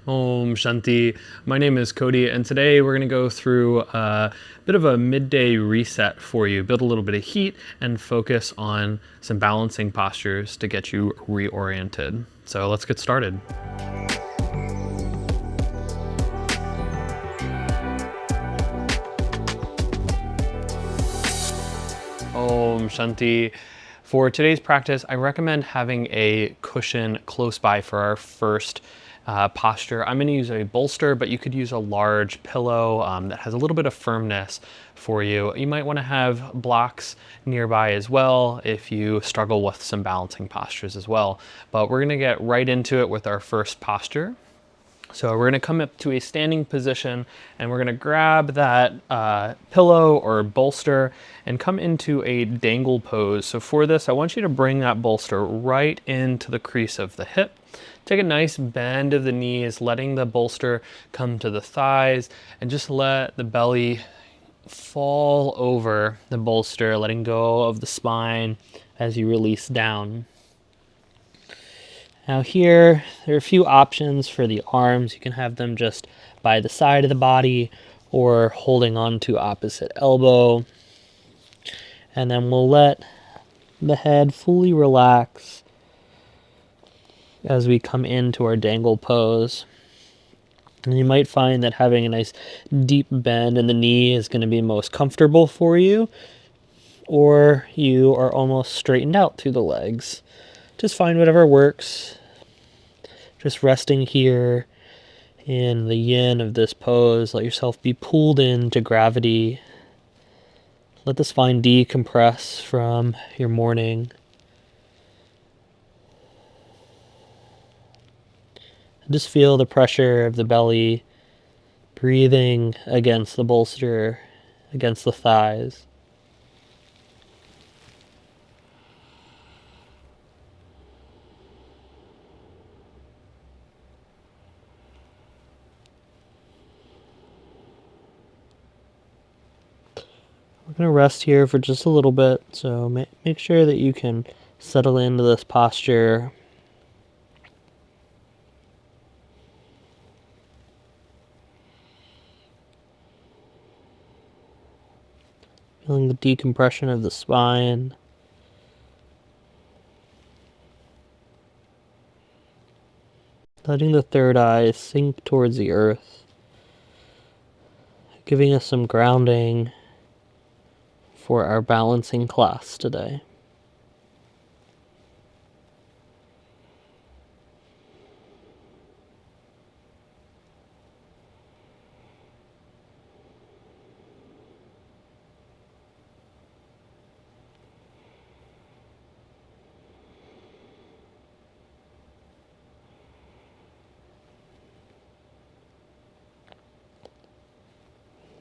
Om Shanti. My name is Cody, and today we're going to go through a bit of a midday reset for you, build a little bit of heat, and focus on some balancing postures to get you reoriented. So let's get started. Om Shanti. For today's practice, I recommend having a cushion close by for our first posture. I'm going to use a bolster, but you could use a large pillow that has a little bit of firmness for you. You might want to have blocks nearby as well if you struggle with some balancing postures as well. But we're going to get right into it with our first posture. So we're going to come up to a standing position and we're going to grab that pillow or bolster and come into a dangle pose. So for this, I want you to bring that bolster right into the crease of the hip. Take a nice bend of the knees, letting the bolster come to the thighs, and just let the belly fall over the bolster, letting go of the spine as you release down. Now here, there are a few options for the arms. You can have them just by the side of the body or holding on to opposite elbow. And then we'll let the head fully relax as we come into our dangle pose. And you might find that having a nice deep bend in the knee is going to be most comfortable for you, or you are almost straightened out through the legs. Just find whatever works. Just resting here in the yin of this pose. Let yourself be pulled into gravity. Let the spine decompress from your morning. Just feel the pressure of the belly breathing against the bolster, against the thighs. We're going to rest here for just a little bit, so make sure that you can settle into this posture. Feeling the decompression of the spine. Letting the third eye sink towards the earth. Giving us some grounding for our balancing class today.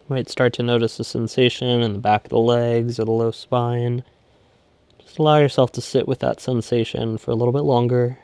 You might start to notice a sensation in the back of the legs or the low spine. Just allow yourself to sit with that sensation for a little bit longer.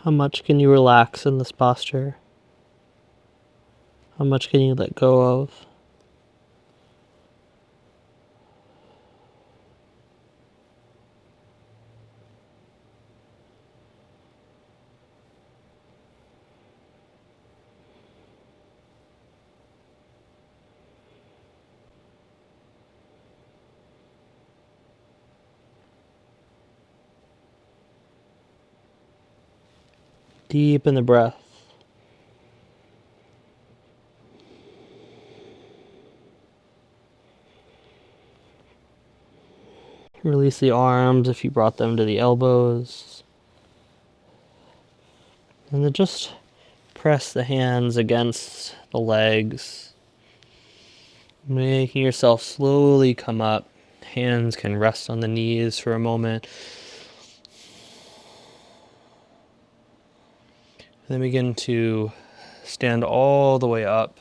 How much can you relax in this posture? How much can you let go of? Deep in the breath. Release the arms if you brought them to the elbows. And then just press the hands against the legs, making yourself slowly come up. Hands can rest on the knees for a moment. And then begin to stand all the way up.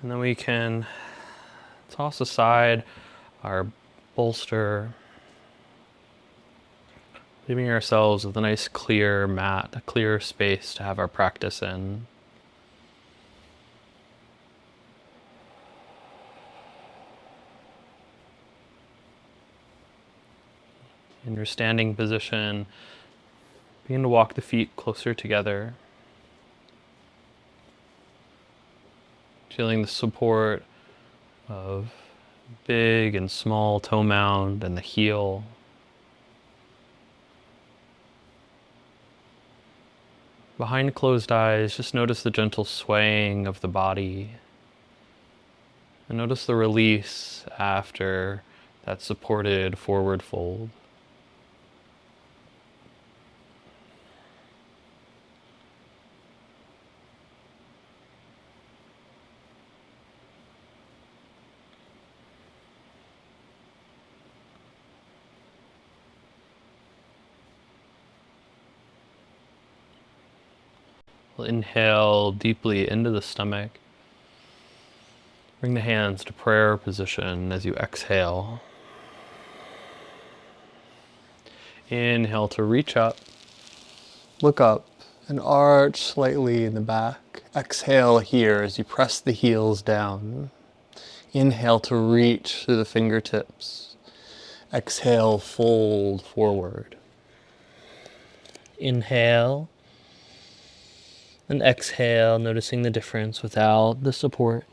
And then we can toss aside our bolster, leaving ourselves with a nice clear mat, a clear space to have our practice in. In your standing position, begin to walk the feet closer together, feeling the support of big and small toe mound and the heel. Behind closed eyes, just notice the gentle swaying of the body, and notice the release after that supported forward fold. We'll inhale deeply into the stomach. Bring the hands to prayer position as you exhale. Inhale to reach up, look up, and arch slightly in the back. Exhale here as you press the heels down. Inhale to reach through the fingertips. Exhale, fold forward. Inhale and exhale, noticing the difference without the support.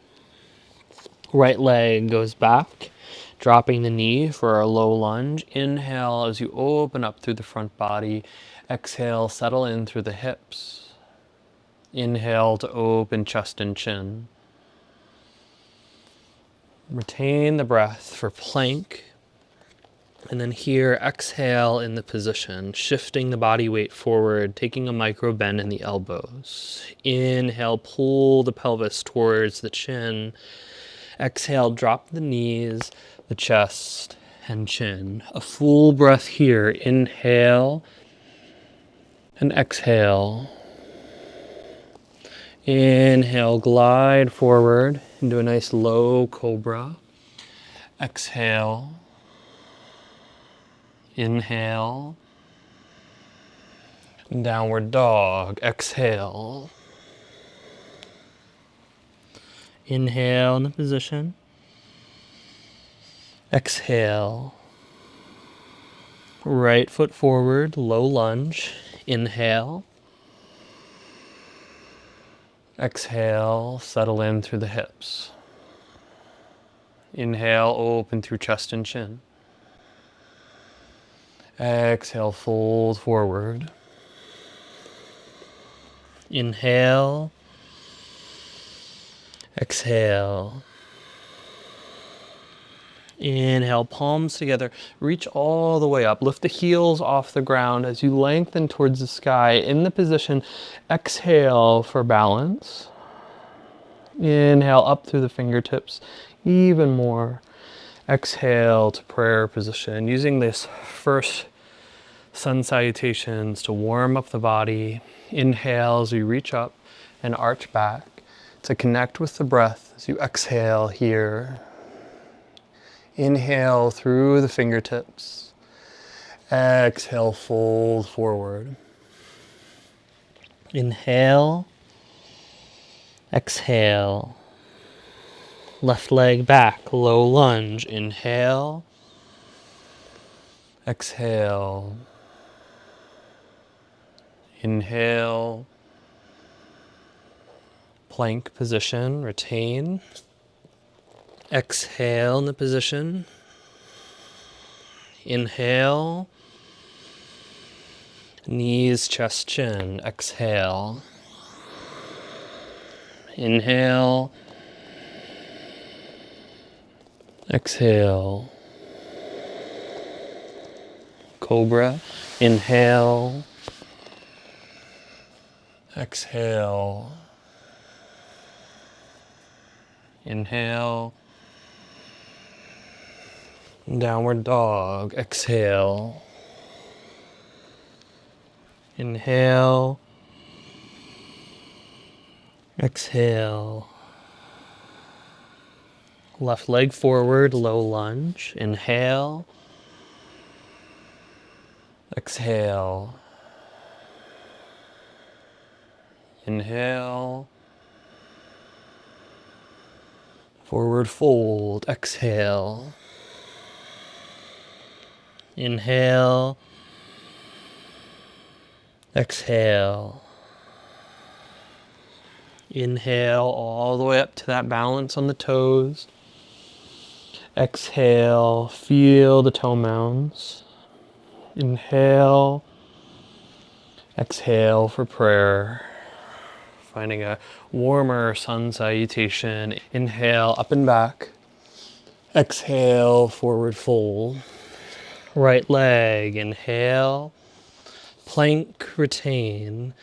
Right leg goes back, dropping the knee for our low lunge. Inhale as you open up through the front body. Exhale, settle in through the hips. Inhale to open chest and chin. Retain the breath for plank. And then here, exhale in the position, shifting the body weight forward, taking a micro bend in the elbows. Inhale, pull the pelvis towards the chin. Exhale, drop the knees, the chest, and chin. A full breath here. Inhale and exhale. Inhale, glide forward into a nice low cobra. Exhale. Inhale. Downward dog. Exhale. Inhale in the position. Exhale. Right foot forward, low lunge. Inhale. Exhale, settle in through the hips. Inhale, open through chest and chin. Exhale, fold forward. Inhale. Exhale. Inhale, palms together. Reach all the way up. Lift the heels off the ground as you lengthen towards the sky. In the position, exhale for balance. Inhale up through the fingertips, even more. Exhale to prayer position. Using this first Sun Salutations to warm up the body. Inhale as you reach up and arch back to connect with the breath as you exhale here. Inhale through the fingertips. Exhale, fold forward. Inhale. Exhale. Left leg back, low lunge. Inhale. Exhale. Inhale. Plank position, retain. Exhale in the position. Inhale. Knees, chest, chin. Exhale. Inhale. Exhale. Cobra. Inhale. Exhale. Inhale. Downward dog. Exhale. Inhale. Exhale. Left leg forward, low lunge. Inhale. Exhale. Inhale. Forward fold. Exhale. Inhale. Exhale. Inhale all the way up to that balance on the toes. Exhale, feel the toe mounds. Inhale. Exhale for prayer. Finding a warmer sun salutation. Inhale, up and back. Exhale, forward fold. Right leg, inhale. Plank, retain.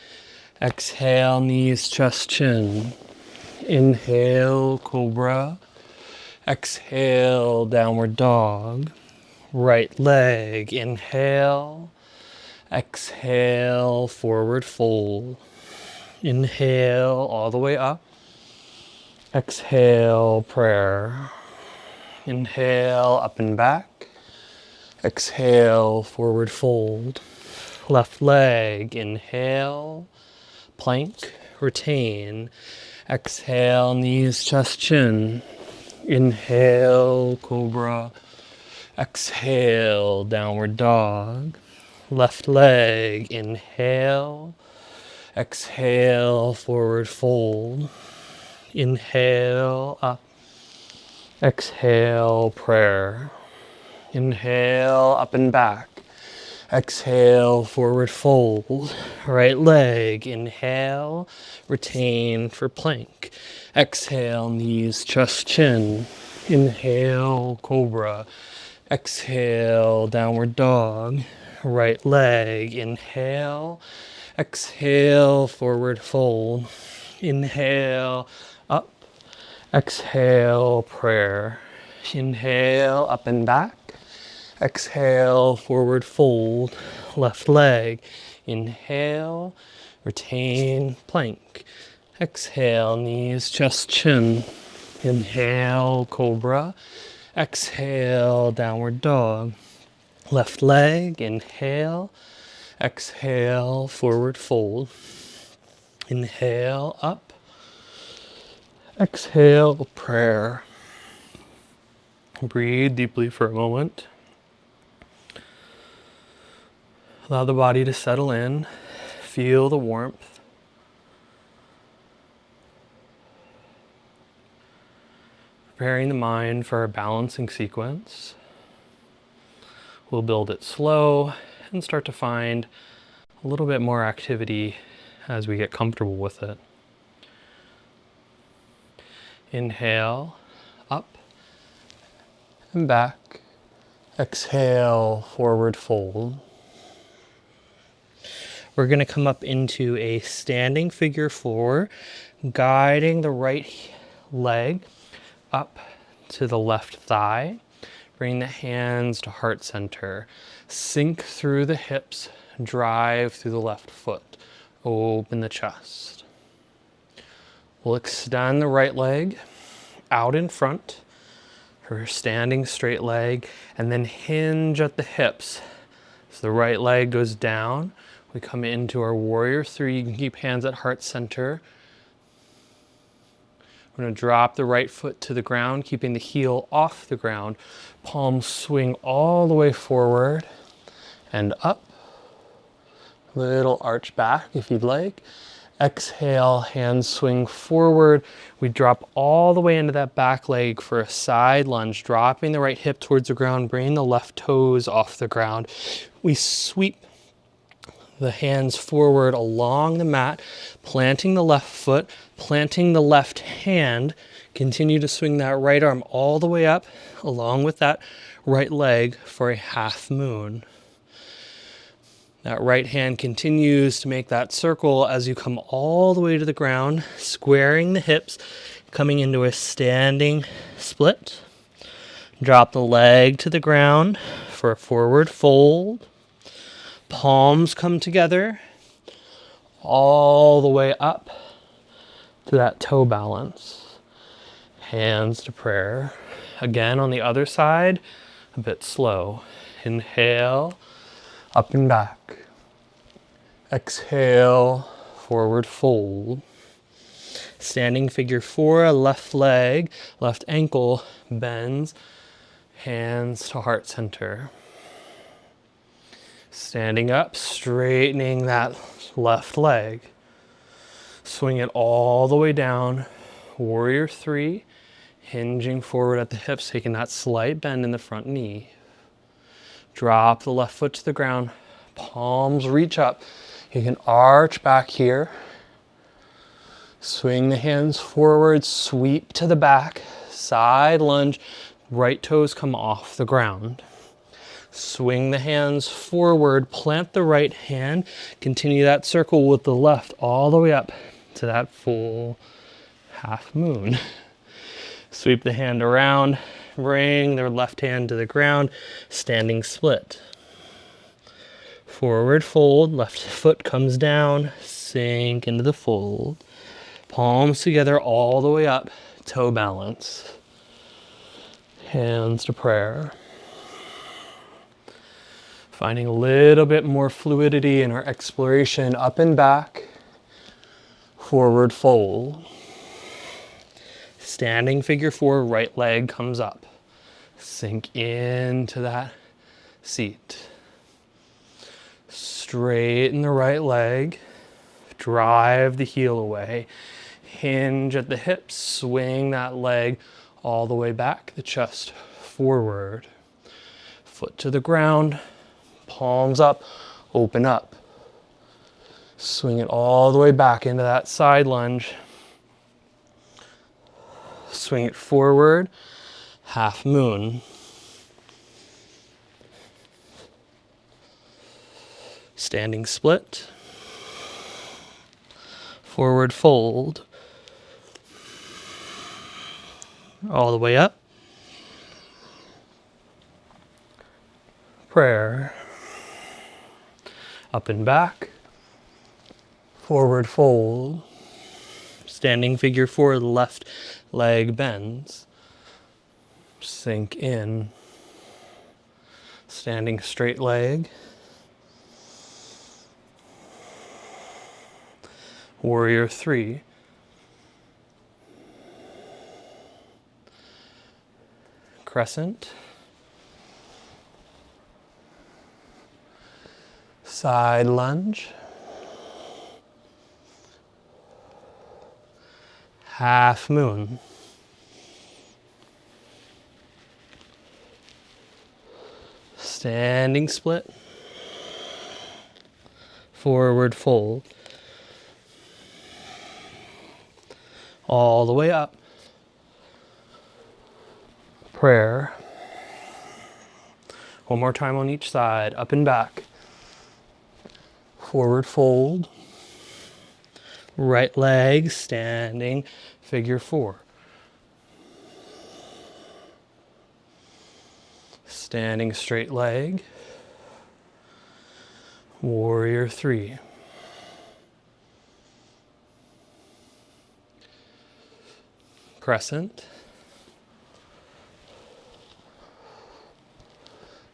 Exhale, knees, chest, chin. Inhale, cobra. Exhale, downward dog. Right leg, inhale. Exhale, forward fold. Inhale, all the way up. Exhale, prayer. Inhale, up and back. Exhale, forward fold. Left leg, inhale. Plank, retain. Exhale, knees, chest, chin. Inhale, cobra. Exhale, downward dog. Left leg, inhale. Exhale, forward fold. Inhale, up. Exhale, prayer. Inhale, up and back. Exhale, forward fold. Right leg, inhale. Retain for plank. Exhale, knees, chest, chin. Inhale, cobra. Exhale, downward dog. Right leg, inhale. Exhale, forward fold. Inhale, up. Exhale, prayer. Inhale, up and back. Exhale, forward fold. Left leg, inhale. Retain, plank. Exhale, knees, chest, chin. Inhale, cobra. Exhale, downward dog. Left leg, inhale. Exhale, forward fold. Inhale, up. Exhale, prayer. Breathe deeply for a moment. Allow the body to settle in. Feel the warmth. Preparing the mind for our balancing sequence. We'll build it slow and start to find a little bit more activity as we get comfortable with it. Inhale, up and back. Exhale, forward fold. We're going to come up into a standing figure four, guiding the right leg up to the left thigh. Bring the hands to heart center. Sink through the hips, drive through the left foot. Open the chest. We'll extend the right leg out in front for a standing straight leg, and then hinge at the hips. So the right leg goes down. We come into our warrior three. You can keep hands at heart center. We're going to drop the right foot to the ground, keeping the heel off the ground. Palms swing all the way forward and up. Little arch back if you'd like. Exhale, hands swing forward. We drop all the way into that back leg for a side lunge, dropping the right hip towards the ground, bringing the left toes off the ground. We sweep the hands forward along the mat, planting the left foot, planting the left hand. Continue to swing that right arm all the way up along with that right leg for a half moon. That right hand continues to make that circle as you come all the way to the ground, squaring the hips, coming into a standing split. Drop the leg to the ground for a forward fold. Palms come together, all the way up to that toe balance. Hands to prayer. Again, on the other side, a bit slow. Inhale, up and back. Exhale, forward fold. Standing figure 4, left leg, left ankle bends, hands to heart center. Standing up, straightening that left leg. Swing it all the way down. Warrior 3, hinging forward at the hips, taking that slight bend in the front knee. Drop the left foot to the ground, palms reach up. You can arch back here. Swing the hands forward, sweep to the back, side lunge, right toes come off the ground. Swing the hands forward, plant the right hand, continue that circle with the left all the way up to that full half moon. Sweep the hand around, bring their left hand to the ground, standing split. Forward fold, left foot comes down, sink into the fold. Palms together all the way up, toe balance. Hands to prayer. Finding a little bit more fluidity in our exploration, up and back, forward fold. Standing figure 4, right leg comes up. Sink into that seat. Straighten the right leg, drive the heel away. Hinge at the hips, swing that leg all the way back, the chest forward. Foot to the ground, palms up, open up. Swing it all the way back into that side lunge. Swing it forward, half moon. Standing split. Forward fold. All the way up. Prayer. Up and back. Forward fold. Standing figure 4, left leg bends. Sink in. Standing straight leg. Warrior 3. Crescent. Side lunge. Half moon. Standing split. Forward fold. All the way up. Prayer. One more time on each side, up and back. Forward fold. Right leg standing, figure 4. Standing straight leg. Warrior 3. Crescent.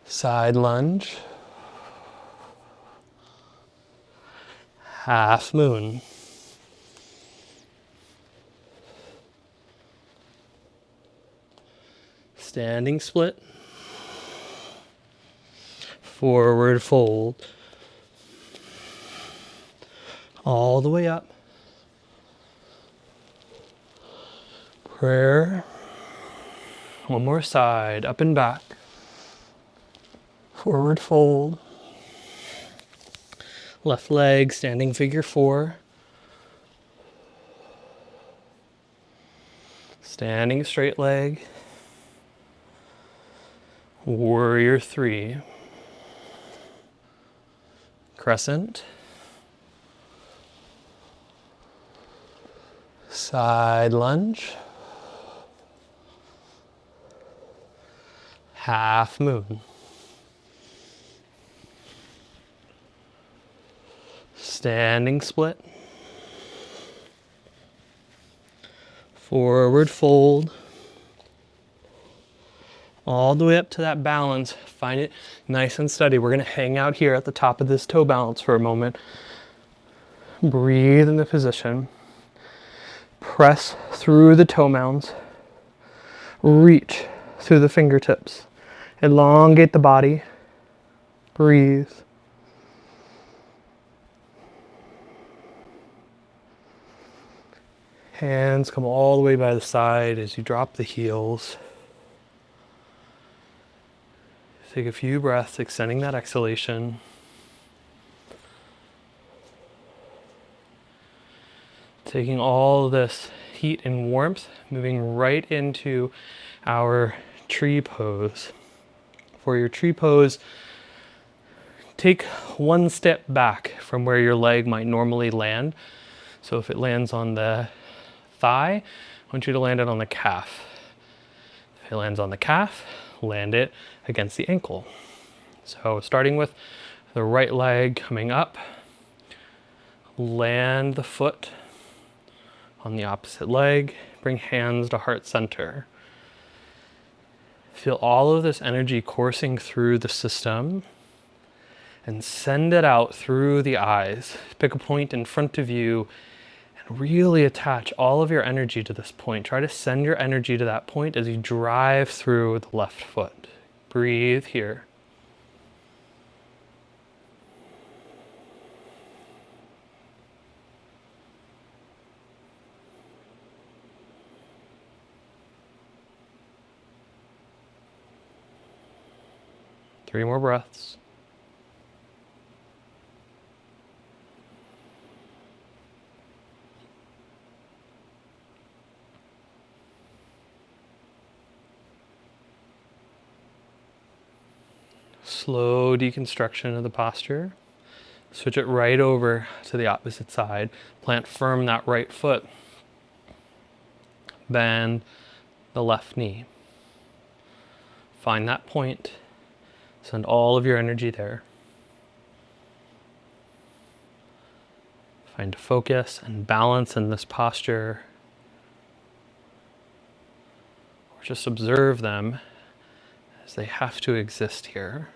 Side lunge. Half moon. Standing split. Forward fold. All the way up. Prayer. One more side, up and back. Forward fold. Left leg, standing figure 4. Standing straight leg. Warrior 3. Crescent. Side lunge. Half moon. Standing split. Forward fold. All the way up to that balance. Find it nice and steady. We're going to hang out here at the top of this toe balance for a moment. Breathe in the position. Press through the toe mounds. Reach through the fingertips. Elongate the body. Breathe. Hands come all the way by the side as you drop the heels. Take a few breaths, extending that exhalation. Taking all this heat and warmth, moving right into our tree pose. For your tree pose, take one step back from where your leg might normally land. So if it lands on the thigh, I want you to land it on the calf. If it lands on the calf, land it against the ankle. So starting with the right leg coming up, land the foot on the opposite leg, bring hands to heart center. Feel all of this energy coursing through the system and send it out through the eyes. Pick a point in front of you and really attach all of your energy to this point. Try to send your energy to that point as you drive through the left foot. Breathe here. Three more breaths. Slow deconstruction of the posture. Switch it right over to the opposite side. Plant firm that right foot. Bend the left knee. Find that point. Send all of your energy there. Find focus and balance in this posture. Or just observe them as they have to exist here.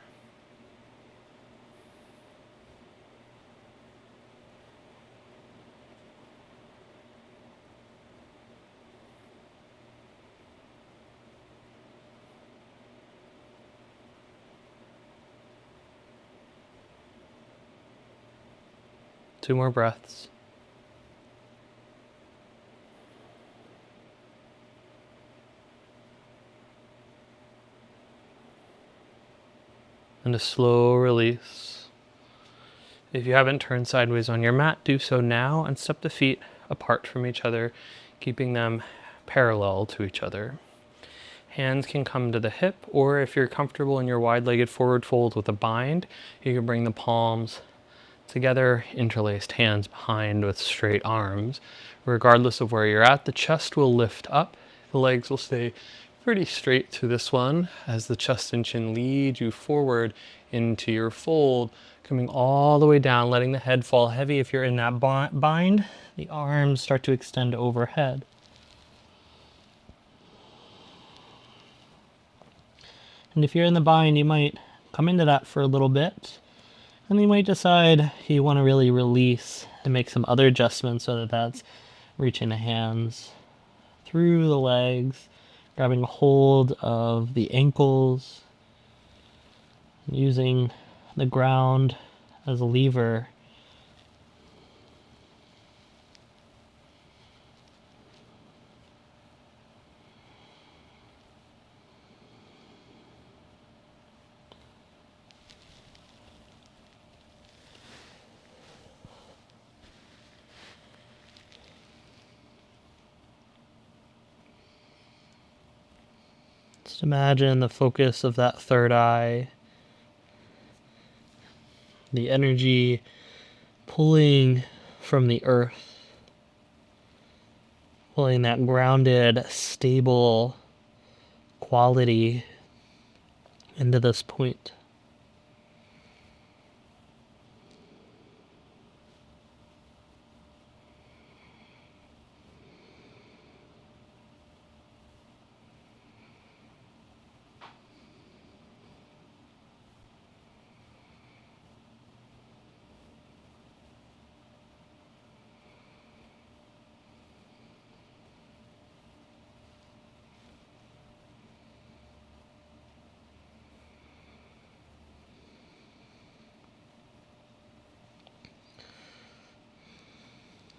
Two more breaths. And a slow release. If you haven't turned sideways on your mat, do so now and step the feet apart from each other, keeping them parallel to each other. Hands can come to the hip, or if you're comfortable in your wide-legged forward fold with a bind, you can bring the palms together, interlaced hands behind with straight arms. Regardless of where you're at, the chest will lift up. The legs will stay pretty straight through this one as the chest and chin lead you forward into your fold, coming all the way down, letting the head fall heavy. If you're in that bind, the arms start to extend overhead. And if you're in the bind, you might come into that for a little bit. And you might decide you want to really release and make some other adjustments, so that's reaching the hands through the legs, grabbing a hold of the ankles, using the ground as a lever. Just imagine the focus of that third eye, the energy pulling from the earth, pulling that grounded, stable quality into this point.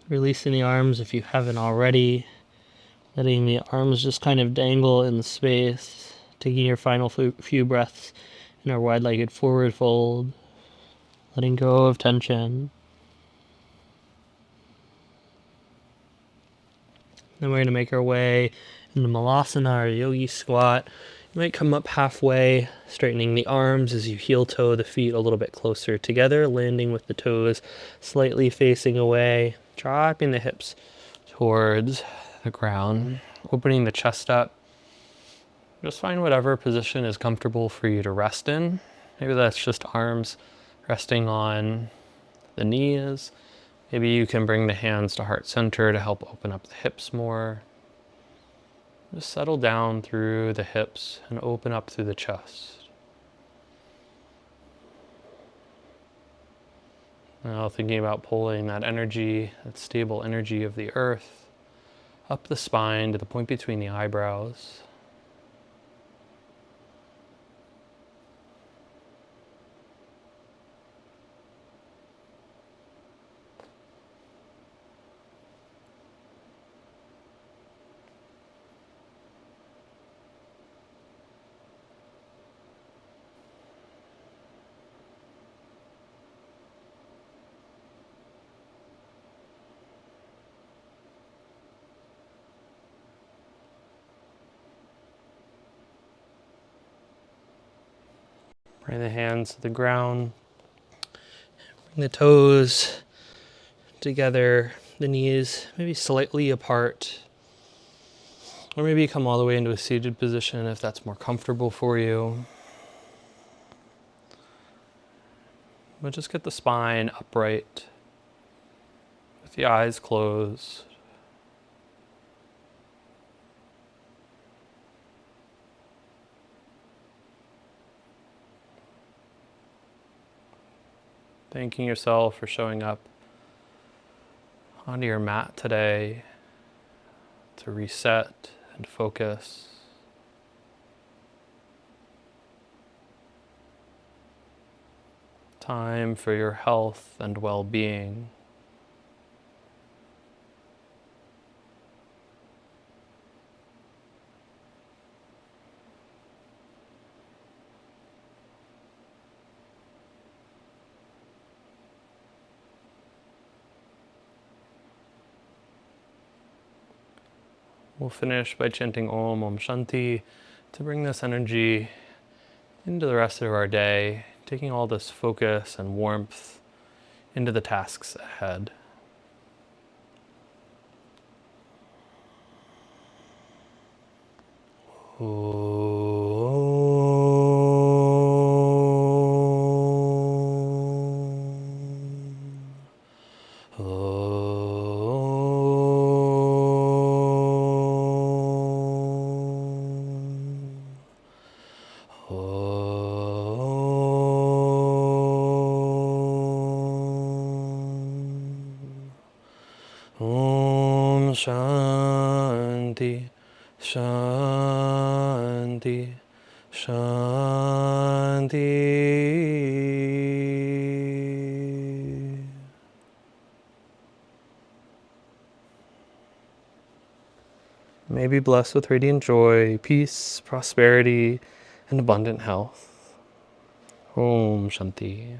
Releasing the arms if you haven't already. Letting the arms just kind of dangle in the space. Taking your final few breaths in our wide-legged forward fold. Letting go of tension. Then we're going to make our way into Malasana, or Yogi Squat. You might come up halfway, straightening the arms as you heel toe the feet a little bit closer together, landing with the toes slightly facing away, dropping the hips towards the ground, opening the chest up. Just find whatever position is comfortable for you to rest in. Maybe that's just arms resting on the knees. Maybe you can bring the hands to heart center to help open up the hips more. Just settle down through the hips and open up through the chest. Now thinking about pulling that energy, that stable energy of the earth, up the spine to the point between the eyebrows. Bring the hands to the ground. Bring the toes together, the knees maybe slightly apart. Or maybe come all the way into a seated position if that's more comfortable for you. But just get the spine upright with the eyes closed. Thanking yourself for showing up onto your mat today to reset and focus. Time for your health and well-being. We'll finish by chanting Om Shanti to bring this energy into the rest of our day, taking all this focus and warmth into the tasks ahead. Om Shanti, Shanti, Shanti. May be blessed with radiant joy, peace, prosperity, and abundant health. Om Shanti.